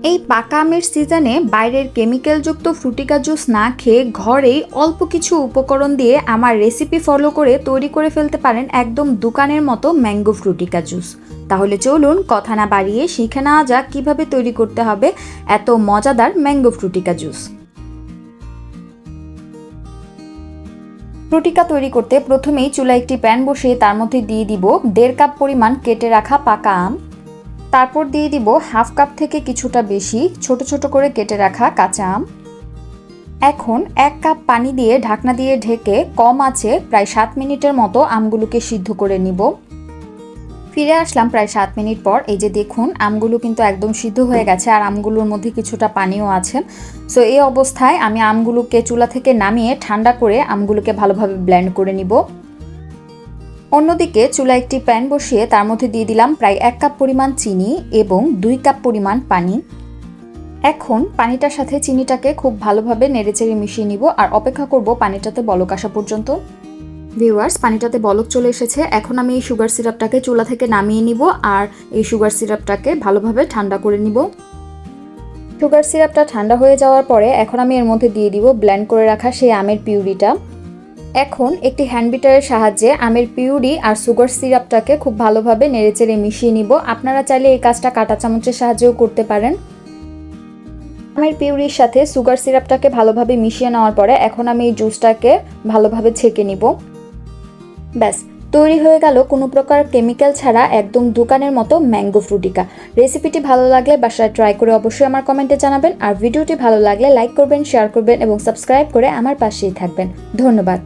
এই পাকা আমের সিজনে বাইরের কেমিক্যালযুক্ত ফ্রুটিকা জুস না খেয়ে ঘরেই অল্প কিছু উপকরণ দিয়ে আমার রেসিপি ফলো করে তৈরি করে ফেলতে পারেন একদম দোকানের মতো ম্যাঙ্গো ফ্রুটিকা জুস। তাহলে চলুন কথা না বাড়িয়ে শিখে নেওয়া যাক কীভাবে তৈরি করতে হবে এত মজাদার ম্যাঙ্গো ফ্রুটিকা জুস। ফ্রুটিকা তৈরি করতে প্রথমেই চুলায় একটি প্যান বসিয়ে তার মধ্যে দিয়ে দিব 1.5 কাপ পরিমাণ কেটে রাখা পাকা আম। তারপর দিয়ে দিব 1/2 কাপ থেকে কিছুটা বেশি ছোট ছোট করে কেটে রাখা কাঁচা আম। এখন 1 কাপ পানি দিয়ে ঢাকনা দিয়ে ঢেকে কম আঁচে প্রায় 7 মিনিটের মতো আমগুলোকে সিদ্ধ করে নিব। ফিরে আসলাম প্রায় 7 মিনিট পর। এই যে দেখুন আমগুলো কিন্তু একদম সিদ্ধ হয়ে গেছে আর আমগুলোর মধ্যে কিছুটা পানিও আছে। সো এই অবস্থায় আমি আমগুলোকে চুলা থেকে নামিয়ে ঠান্ডা করে আমগুলোকে ভালোভাবে ব্লেন্ড করে নিব। অন্যদিকে চুলায় একটি প্যান বসিয়ে তার মধ্যে দিয়ে দিলাম প্রায় 1 কাপ পরিমাণ চিনি এবং 2 কাপ পরিমাণ পানি। এখন পানিটার সাথে চিনিটাকে খুব ভালোভাবে নেড়েচেড়ে মিশিয়ে নিব আর অপেক্ষা করব পানিটাতে বলক আসা পর্যন্ত। ভিউয়ার্স, পানিটাতে বলক চলে এসেছে। এখন আমি এই সুগার সিরাপটাকে চুলা থেকে নামিয়ে নিব আর এই সুগার সিরাপটাকে ভালোভাবে ঠান্ডা করে নিব। সুগার সিরাপটা ঠান্ডা হয়ে যাওয়ার পরে এখন আমি এর মধ্যে দিয়ে দিব ব্লেন্ড করে রাখা সেই আমের পিউরিটা। এখন একটি হ্যান্ড বিটারের সাহায্যে আমের পিউরি আর সুগার সিরাপটাকে খুব ভালোভাবে নেড়েচেড়ে মিশিয়ে নিব। আপনারা চাইলে এই কাজটা কাঁটা চামচের সাহায্যেও করতে পারেন। আমের পিউরির সাথে সুগার সিরাপটাকে ভালোভাবে মিশিয়ে নেওয়ার পরে এখন আমি এই জুসটাকে ভালোভাবে ছেঁকে নিব। ব্যাস, তৈরি হয়ে গেল কোনো প্রকার কেমিক্যাল ছাড়া একদম দোকানের মতো ম্যাঙ্গো ফ্রুটিকা। রেসিপিটি ভালো লাগলে বাসায় ট্রাই করে অবশ্যই আমার কমেন্টে জানাবেন আর ভিডিওটি ভালো লাগলে লাইক করবেন, শেয়ার করবেন এবং সাবস্ক্রাইব করে আমার পাশেই থাকবেন। ধন্যবাদ।